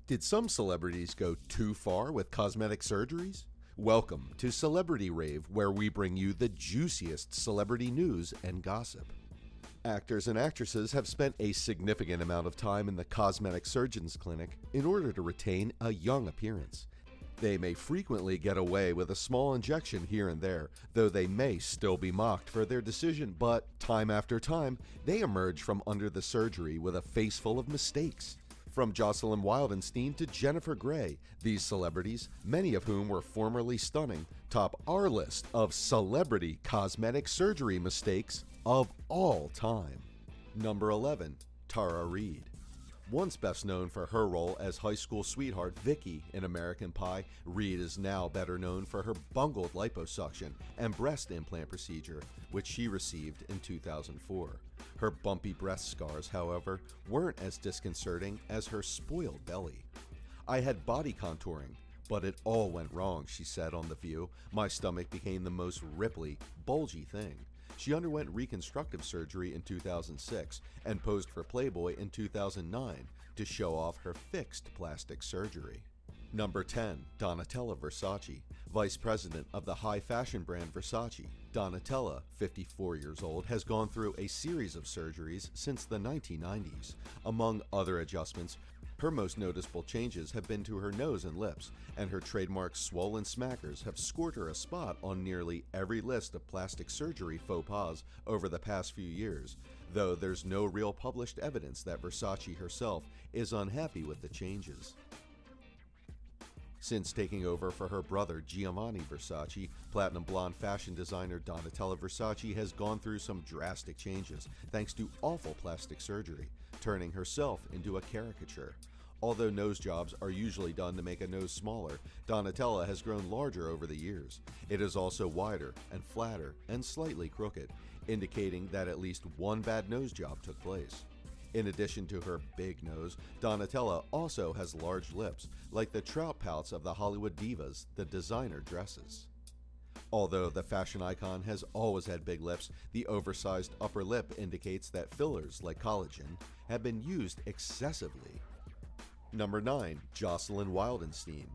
Did some celebrities go too far with cosmetic surgeries? Welcome to Celebrity Rave, where we bring you the juiciest celebrity news and gossip. Actors and actresses have spent a significant amount of time in the cosmetic surgeon's clinic in order to retain a young appearance. They may frequently get away with a small injection here and there, though they may still be mocked for their decision, but time after time, they emerge from under the surgery with a face full of mistakes. From Jocelyn Wildenstein to Jennifer Grey, these celebrities, many of whom were formerly stunning, top our list of celebrity cosmetic surgery mistakes of all time. Number 11. Tara Reid. Once best known for her role as high school sweetheart Vicky in American Pie, Reid is now better known for her bungled liposuction and breast implant procedure, which she received in 2004. Her bumpy breast scars, however, weren't as disconcerting as her spoiled belly. "I had body contouring, but it all went wrong," she said on The View. "My stomach became the most ripply, bulgy thing." She underwent reconstructive surgery in 2006 and posed for Playboy in 2009 to show off her fixed plastic surgery. Number 10. Donatella Versace. Vice president of the high fashion brand Versace, Donatella, 54 years old, has gone through a series of surgeries since the 1990s. Among other adjustments, her most noticeable changes have been to her nose and lips, and her trademark swollen smackers have scored her a spot on nearly every list of plastic surgery faux pas over the past few years, though there's no real published evidence that Versace herself is unhappy with the changes. Since taking over for her brother Giovanni Versace, platinum blonde fashion designer Donatella Versace has gone through some drastic changes thanks to awful plastic surgery, turning herself into a caricature. Although nose jobs are usually done to make a nose smaller, Donatella has grown larger over the years. It is also wider and flatter and slightly crooked, indicating that at least one bad nose job took place. In addition to her big nose, Donatella also has large lips, like the trout pouts of the Hollywood divas the designer dresses. Although the fashion icon has always had big lips, the oversized upper lip indicates that fillers like collagen have been used excessively. Number 9. Jocelyn Wildenstein.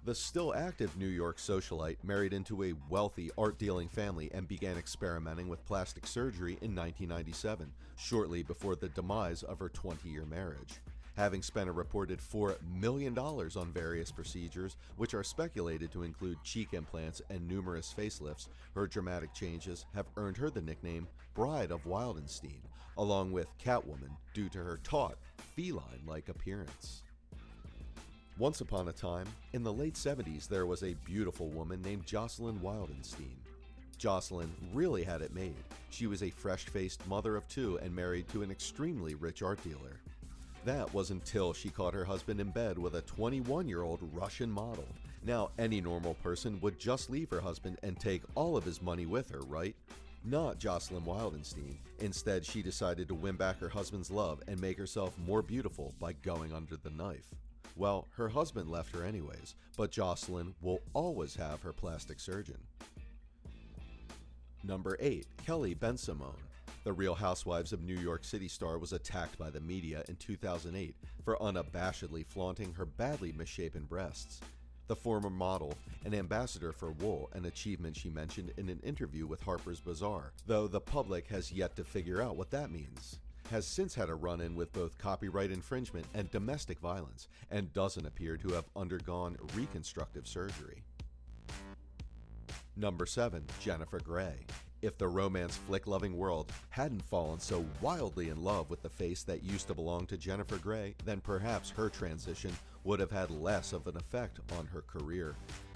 The still active New York socialite married into a wealthy art-dealing family and began experimenting with plastic surgery in 1997, shortly before the demise of her 20-year marriage. Having spent a reported $4 million on various procedures, which are speculated to include cheek implants and numerous facelifts, her dramatic changes have earned her the nickname Bride of Wildenstein, along with Catwoman, due to her taut, feline-like appearance. Once upon a time, in the late 70s, there was a beautiful woman named Jocelyn Wildenstein. Jocelyn really had it made. She was a fresh-faced mother of two and married to an extremely rich art dealer. That was until she caught her husband in bed with a 21-year-old Russian model. Now, any normal person would just leave her husband and take all of his money with her, right? Not Jocelyn Wildenstein. Instead, she decided to win back her husband's love and make herself more beautiful by going under the knife. Well, her husband left her anyways, but Jocelyn will always have her plastic surgeon. Number 8. Kelly Bensimon. The Real Housewives of New York City star was attacked by the media in 2008 for unabashedly flaunting her badly misshapen breasts. The former model, an ambassador for wool, an achievement she mentioned in an interview with Harper's Bazaar, though the public has yet to figure out what that means, has since had a run-in with both copyright infringement and domestic violence, and doesn't appear to have undergone reconstructive surgery. Number 7. Jennifer Grey. If the romance flick-loving world hadn't fallen so wildly in love with the face that used to belong to Jennifer Grey, then perhaps her transition would have had less of an effect on her career.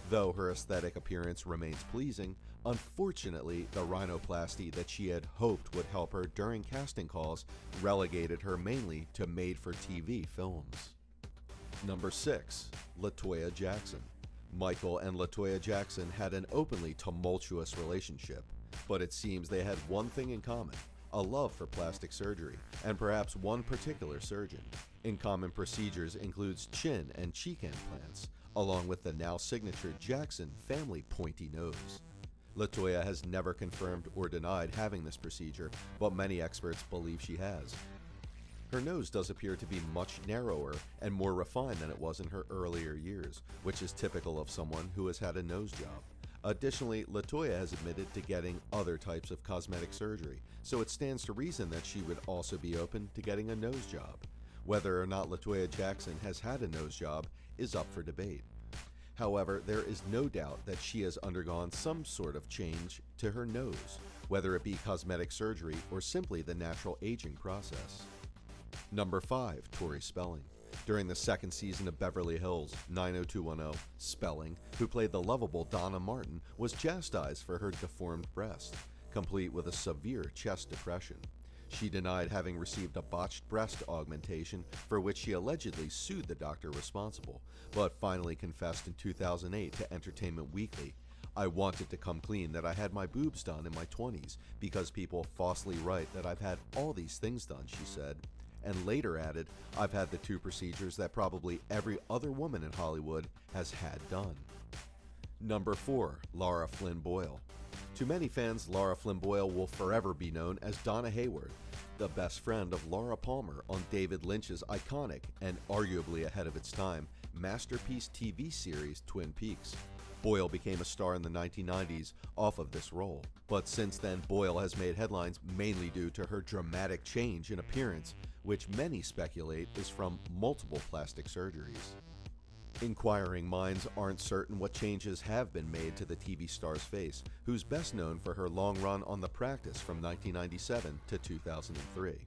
Though her aesthetic appearance remains pleasing, unfortunately, the rhinoplasty that she had hoped would help her during casting calls relegated her mainly to made-for-TV films. Number 6. LaToya Jackson. Michael and LaToya Jackson had an openly tumultuous relationship, but it seems they had one thing in common: a love for plastic surgery, and perhaps one particular surgeon. In common procedures includes chin and cheek implants, along with the now signature Jackson family pointy nose. LaToya has never confirmed or denied having this procedure, but many experts believe she has. Her nose does appear to be much narrower and more refined than it was in her earlier years, which is typical of someone who has had a nose job. Additionally, LaToya has admitted to getting other types of cosmetic surgery, so it stands to reason that she would also be open to getting a nose job. Whether or not LaToya Jackson has had a nose job is up for debate. However, there is no doubt that she has undergone some sort of change to her nose, whether it be cosmetic surgery or simply the natural aging process. Number 5. Tori Spelling. During the second season of Beverly Hills 90210, Spelling, who played the lovable Donna Martin, was chastised for her deformed breast, complete with a severe chest depression. She denied having received a botched breast augmentation for which she allegedly sued the doctor responsible, but finally confessed in 2008 to Entertainment Weekly, "I wanted to come clean that I had my boobs done in my 20s because people falsely write that I've had all these things done," she said, and later added, "I've had the 2 procedures that probably every other woman in Hollywood has had done." Number 4. Lara Flynn Boyle. To many fans, Lara Flynn Boyle will forever be known as Donna Hayward, the best friend of Laura Palmer on David Lynch's iconic and arguably ahead of its time masterpiece TV series Twin Peaks. Boyle became a star in the 1990s off of this role, but since then Boyle has made headlines mainly due to her dramatic change in appearance, which many speculate is from multiple plastic surgeries. Inquiring minds aren't certain what changes have been made to the TV star's face, who's best known for her long run on The Practice from 1997 to 2003.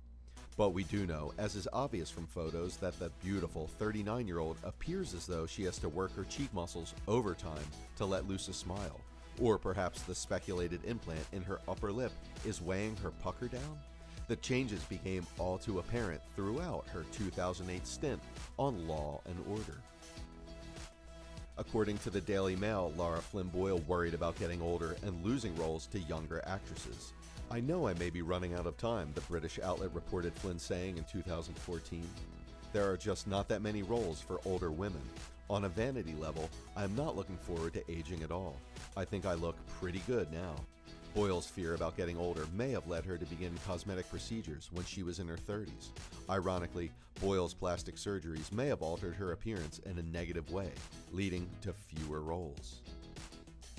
But we do know, as is obvious from photos, that the beautiful 39-year-old appears as though she has to work her cheek muscles overtime to let loose a smile. Or perhaps the speculated implant in her upper lip is weighing her pucker down? The changes became all too apparent throughout her 2008 stint on Law and Order. According to the Daily Mail, Lara Flynn Boyle worried about getting older and losing roles to younger actresses. "I know I may be running out of time," the British outlet reported Flynn saying in 2014. "There are just not that many roles for older women. On a vanity level, I'm not looking forward to aging at all. I think I look pretty good now." Boyle's fear about getting older may have led her to begin cosmetic procedures when she was in her 30s. Ironically, Boyle's plastic surgeries may have altered her appearance in a negative way, leading to fewer roles.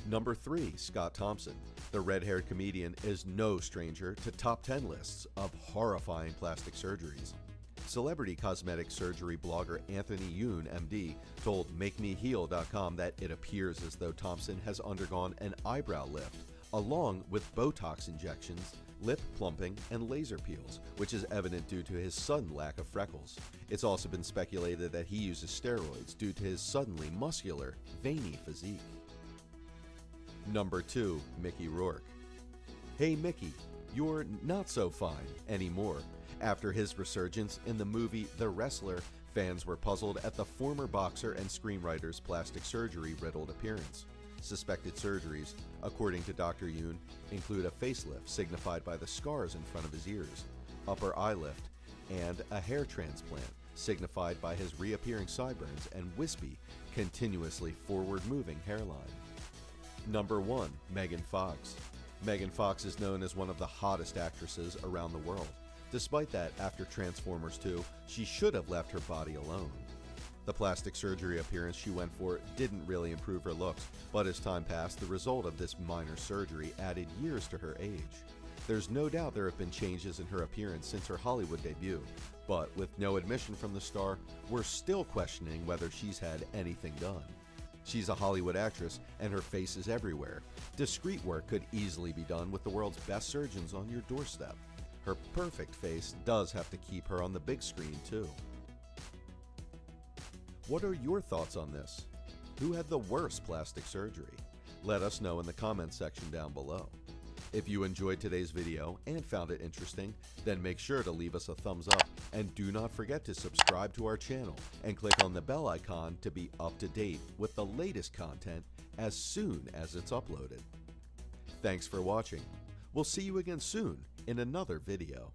Number 3. Scott Thompson. The red-haired comedian is no stranger to top 10 lists of horrifying plastic surgeries. Celebrity cosmetic surgery blogger Anthony Yoon, MD, told MakeMeHeal.com that it appears as though Thompson has undergone an eyebrow lift, along with Botox injections, lip plumping, and laser peels, which is evident due to his sudden lack of freckles. It's also been speculated that he uses steroids due to his suddenly muscular, veiny physique. Number 2. Mickey Rourke. "Hey Mickey, you're not so fine anymore." After his resurgence in the movie The Wrestler, fans were puzzled at the former boxer and screenwriter's plastic surgery-riddled appearance. Suspected surgeries, according to Dr. Yoon, include a facelift signified by the scars in front of his ears, upper eye lift, and a hair transplant signified by his reappearing sideburns and wispy, continuously forward-moving hairline. Number 1. Megan Fox. Megan Fox is known as one of the hottest actresses around the world. Despite that, after Transformers 2, she should have left her body alone. The plastic surgery appearance she went for didn't really improve her looks, but as time passed, the result of this minor surgery added years to her age. There's no doubt there have been changes in her appearance since her Hollywood debut, but with no admission from the star, we're still questioning whether she's had anything done. She's a Hollywood actress, and her face is everywhere. Discreet work could easily be done with the world's best surgeons on your doorstep. Her perfect face does have to keep her on the big screen, too. What are your thoughts on this? Who had the worst plastic surgery? Let us know in the comments section down below. If you enjoyed today's video and found it interesting, then make sure to leave us a thumbs up, and do not forget to subscribe to our channel and click on the bell icon to be up to date with the latest content as soon as it's uploaded. Thanks for watching. We'll see you again soon in another video.